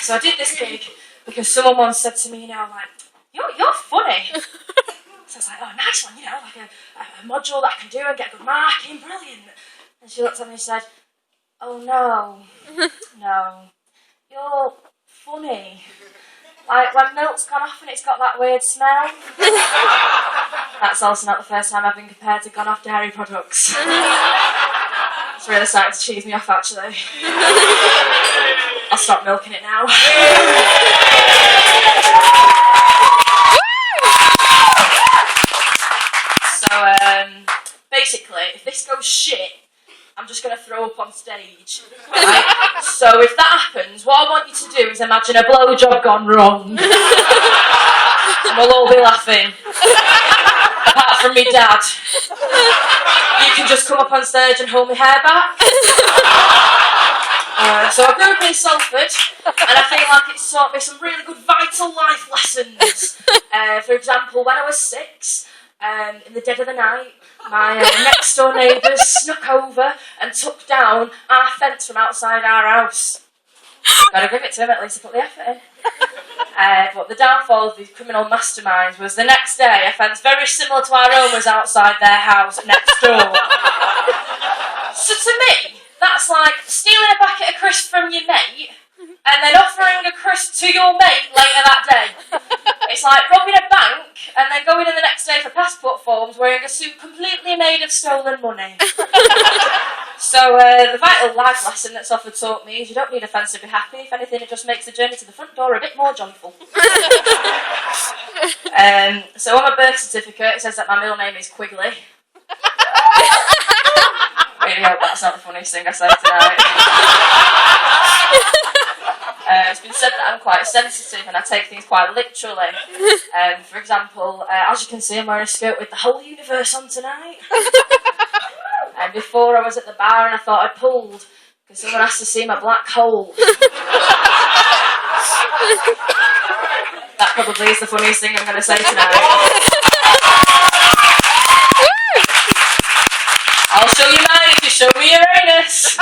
So I did this gig because someone once said to me, you know, like, you're funny. So I was like, oh, nice one, you know, like a module that I can do and get good marking, brilliant. And she looked at me and said, oh no, you're funny. Like when milk's gone off and it's got that weird smell. That's also not the first time I've been compared to gone off dairy products. It's really starting to cheese me off, actually. I'll stop milking it now. So, basically, if this goes shit, I'm just going to throw up on stage. Right? So if that happens, what I want you to do is imagine a blowjob gone wrong. And we'll all be laughing. Apart from me dad. You can just come up on stage and hold my hair back. So I grew up in Salford, and I feel like it's taught me some really good vital life lessons. For example, when I was 6, in the dead of the night, my next door neighbours snuck over and took down our fence from outside our house. Gotta give it to them, at least I put the effort in. But the downfall of these criminal masterminds was the next day a fence very similar to our own was outside their house next door. So to me, that's like stealing a packet of crisps from your mate and then offering a crisp to your mate later that day. It's like robbing a bank and then going in the next day for passport forms wearing a suit completely made of stolen money. So the vital life lesson that's often taught me is you don't need a fence to be happy. If anything, it just makes the journey to the front door a bit more joyful. So on my birth certificate, it says that my middle name is Quigley. Really hope that's not the funniest thing I say tonight. It's been said that I'm quite sensitive and I take things quite literally. For example, as you can see, I'm wearing a skirt with the whole universe on tonight. And before I was at the bar and I thought I'd pulled because someone asked to see my black hole. That probably is the funniest thing I'm going to say tonight. I'll show you mine if you show me your anus.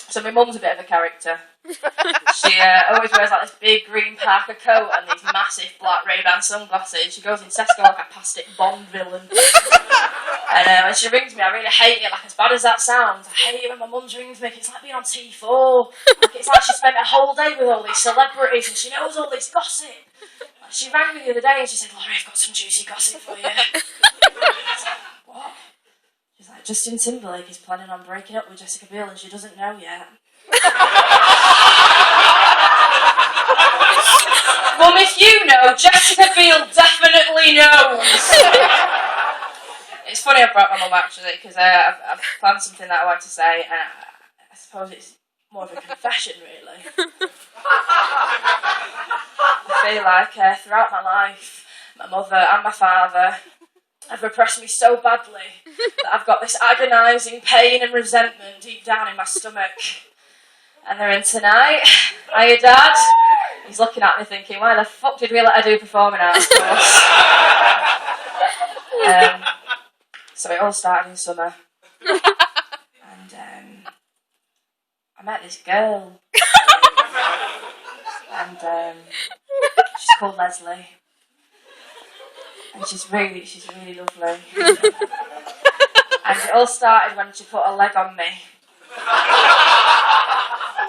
So my mum's a bit of a character. She always wears like this big green Parker coat and these massive black Ray-Ban sunglasses. She goes in Tesco like a plastic Bond villain. And when she rings me, I really hate it, like as bad as that sounds. I hate it when my mum rings me, it's like being on T4. Like, it's like she spent a whole day with all these celebrities and she knows all this gossip. She rang me the other day and she said, Laurie, I've got some juicy gossip for you. I was like, what? She's like, Justin Timberlake is planning on breaking up with Jessica Biel and she doesn't know yet. Mum, if you know, Jessica Biel definitely knows. It's funny I brought my mum actually, because I've planned something that I want to say, and I suppose it's more of a confession, really. I feel like throughout my life, my mother and my father have repressed me so badly that I've got this agonising pain and resentment deep down in my stomach. And they're in tonight. Hiya, Dad. He's looking at me thinking, why the fuck did we let her do performing arts course? So it all started in summer. And I met this girl. And she's called Leslie. And she's really lovely. And it all started when she put a leg on me.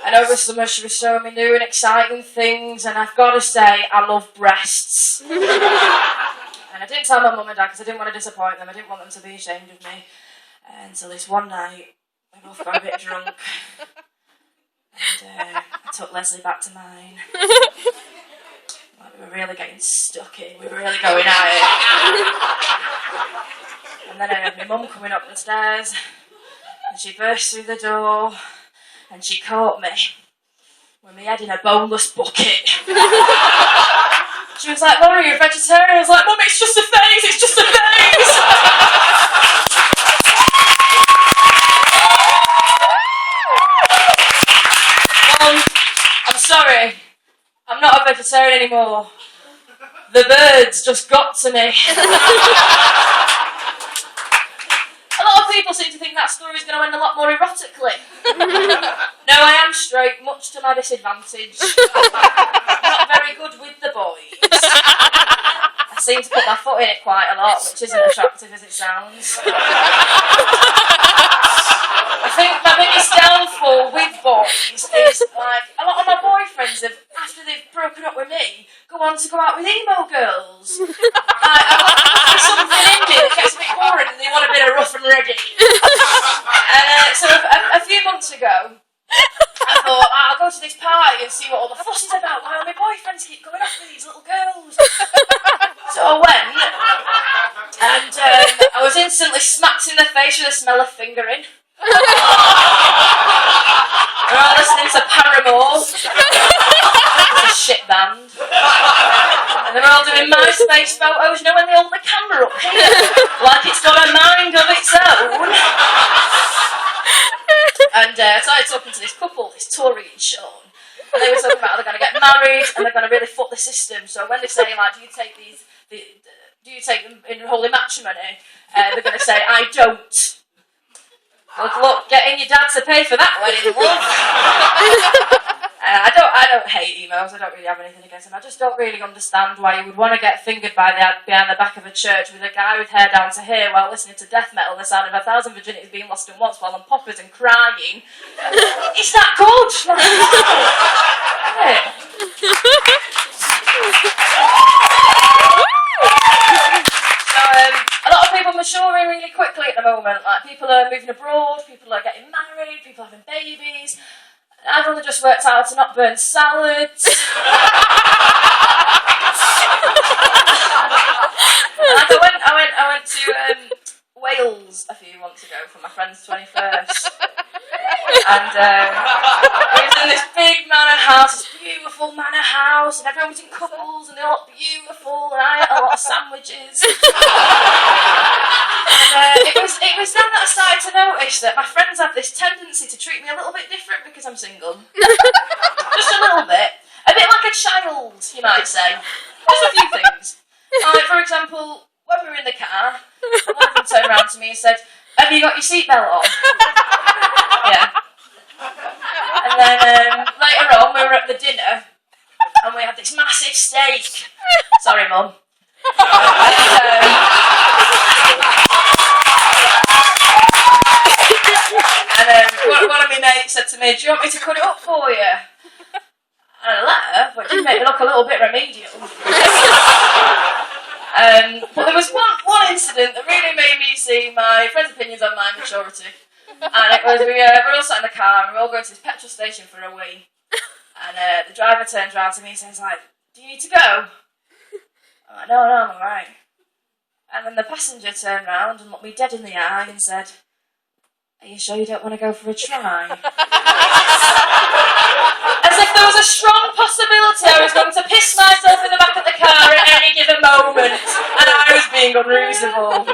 And over summer she was showing me new and exciting things, and I've got to say, I love breasts. And I didn't tell my mum and dad because I didn't want to disappoint them. I didn't want them to be ashamed of me. Until this one night, we both got a bit drunk. And I took Leslie back to mine. Like, we were really getting stuck in. We were really going at it. And then I heard my mum coming up the stairs, and she burst through the door. And she caught me with my head in a boneless bucket. She was like, Laurie, you're a vegetarian? I was like, Mum, it's just a phase, it's just a phase. Mum, I'm sorry. I'm not a vegetarian anymore. The birds just got to me. People seem to think that story's going to end a lot more erotically. No, much to my disadvantage. Not very good with the boys. I seem to put my foot in it quite a lot, which isn't attractive as it sounds. I think my biggest downfall with boys is, like, a lot of my boyfriends have, after they've broken up with me, go on to go out with emo girls. There's something in me that gets a bit boring and they want a bit of rough and ready. And so a few months ago, I thought, I'll go to this party and see what all the fuss is about. Why all my boyfriends keep going off with these little girls? So I went, and I was instantly smacked in the face with the smell of fingering. We're all listening to Paramore. It's a shit band. And they're all doing MySpace photos, you know, when they hold the camera up here, like it's got a mind of its own. And I started talking to this couple, this Tori and Sean, and they were talking about how they're going to get married and they're going to really fuck the system. So when they say, like, do you take them in holy matrimony? They're going to say, I don't. Look, getting your dad to pay for that wedding, love. I don't hate emails. I don't really have anything against them. I just don't really understand why you would want to get fingered behind the back of a church with a guy with hair down to here while listening to death metal and the sound of 1,000 virginities being lost at once while on poppers and crying. It's that good. A lot of people maturing really quickly at the moment. Like, people are moving abroad, people are getting married, people are having babies. I've only just worked out to not burn salads. I went to Wales a few months ago for my friend's 21st. And it was in this big manor house, this beautiful manor house, and everyone was in couples, and they all looked beautiful, and I ate a lot of sandwiches. And it was then that I started to notice that my friends have this tendency to treat me a little bit different because I'm single. Just a little bit. A bit like a child, you might say. Just a few things. Like, for example, when we were in the car, one of them turned around to me and said, "Have you got your seatbelt on?" Yeah. And then later on, we were at the dinner, and we had this massive steak. Sorry, Mum. And one of my mates said to me, "Do you want me to cut it up for you?" And I let her, but it did make me look a little bit remedial. But there was one incident that really made me see my friend's opinions on my maturity. And it was, we were all sat in the car and we were all going to this petrol station for a wee. And the driver turns around to me and says, like, "Do you need to go?" I'm like, "No, I'm alright." And then the passenger turned round and looked me dead in the eye and said, "Are you sure you don't want to go for a try?" As if there was a strong possibility I was going to piss myself in the back of the car at any given moment, and I was being unreasonable.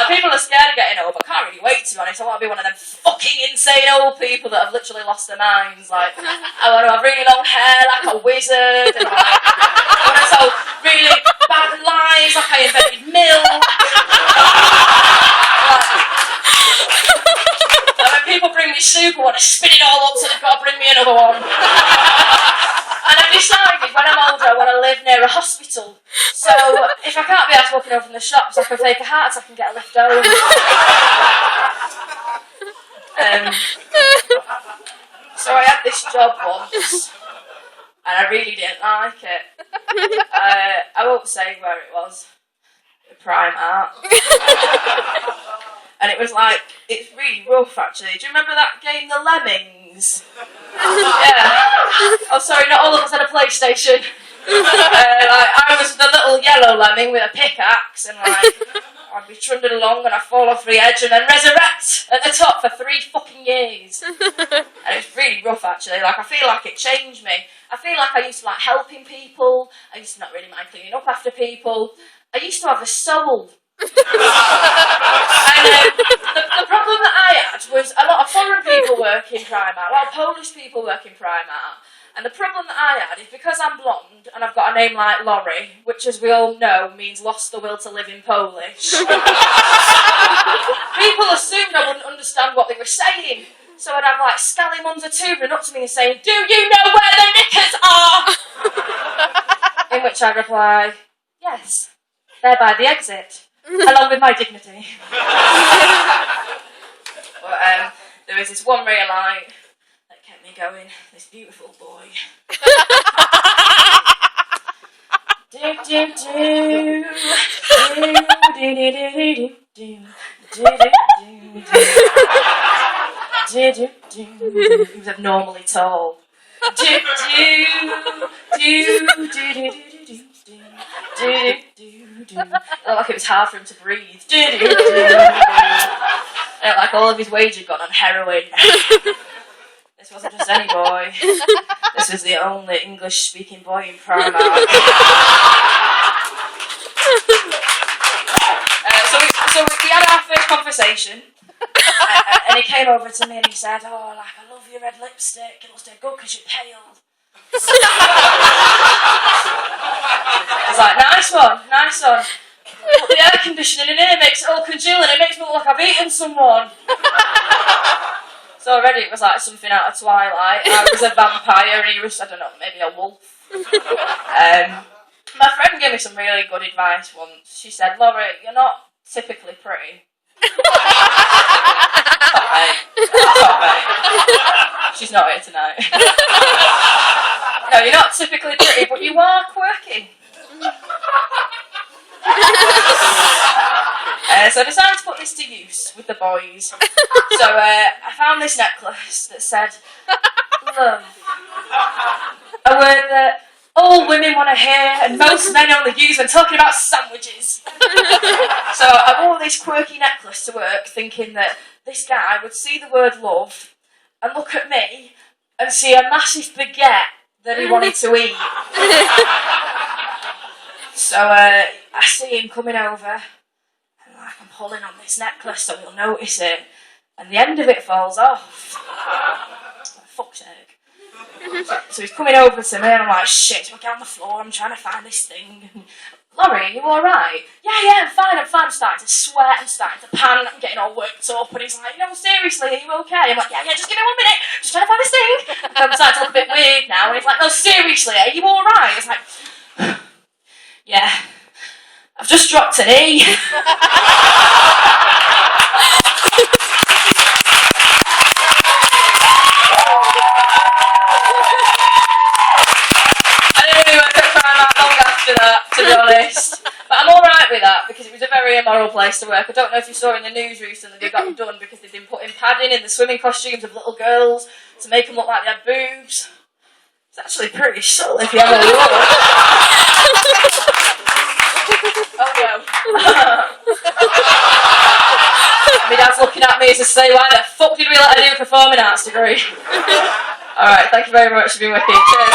People are scared of getting old, but I can't really wait, to be honest. I want to be one of them fucking insane old people that have literally lost their minds. Like, I want to have really long hair like a wizard, and like, I want to tell really bad lies like I invented milk. And when people bring me soup, I want to spit it all up so they've got to bring me another one. And I've decided when I'm older I want to live near a hospital. So if I can't be asked walking home from the shops, I can take a heart attack and get a lift home. So I had this job once, and I really didn't like it. I won't say where it was. Primark. And it was like, it's really rough actually. Do you remember that game, The Lemmings? Yeah. Oh, sorry, not all of us had a PlayStation. I was the little yellow lemming with a pickaxe, and like, I'd be trundling along and I'd fall off the edge and then resurrect at the top for 3 fucking years. And it's really rough actually. Like, I feel like it changed me. I feel like I used to like helping people. I used to not really mind cleaning up after people. I used to have a soul. And the problem that I had was a lot of foreign people work in Primark, a lot of Polish people work in Primark. And the problem that I had is because I'm blonde and I've got a name like Laurie, which as we all know means lost the will to live in Polish, people assumed I wouldn't understand what they were saying. So I'd have like scally mums or two run up to me and saying, "Do you know where the knickers are?" In which I reply, "Yes, they're by the exit, along with my dignity." But there was this one ray of light that kept me going, this beautiful boy. Do do do he was abnormally tall. It looked like it was hard for him to breathe. It looked like all of his wage had gone on heroin. This wasn't just any boy. This was the only English-speaking boy in Primark. So we had our first conversation, and he came over to me and he said, "Oh, like, I love your red lipstick. It looks dead good because you're pale." I was like, "Nice one, nice one. But the air conditioning in here makes it all congeal and it makes me look like I've eaten someone." So already it was like something out of Twilight. I was a vampire and he was, I don't know, maybe a wolf. My friend gave me some really good advice once. She said, "Laurie, you're not typically pretty." Top mate. She's not here tonight. No, you're not typically pretty, but you are quirky. So I decided to put this to use with the boys. So I found this necklace that said, "Love." A word that all women want to hear and most men only use when talking about sandwiches. So I wore this quirky necklace to work thinking that this guy would see the word love and look at me and see a massive baguette that he wanted to eat. So I see him coming over and like I'm pulling on this necklace so he'll notice it and the end of it falls off. For fuck's sake. So he's coming over to me and I'm like, "Shit, so I get on the floor, I'm trying to find this thing." And, "Laurie, are you alright?" Yeah, I'm fine. I'm starting to sweat, I'm starting to pant, I'm getting all worked up, and he's like, "No, seriously, are you okay?" I'm like, yeah, just give me 1 minute, just trying to find this thing. And I'm starting to look a bit weird now, and he's like, "No, seriously, are you alright?" It's like, "Yeah, I've just dropped an E." That, to be honest, but I'm alright with that because it was a very immoral place to work. I don't know if you saw in the news recently they got done because they've been putting padding in the swimming costumes of little girls to make them look like they had boobs. It's actually pretty subtle if you have a look. Oh no. My dad's looking at me as to say, "Why the fuck did we let her do a performing arts degree?" Alright, thank you very much for being wicked. Cheers.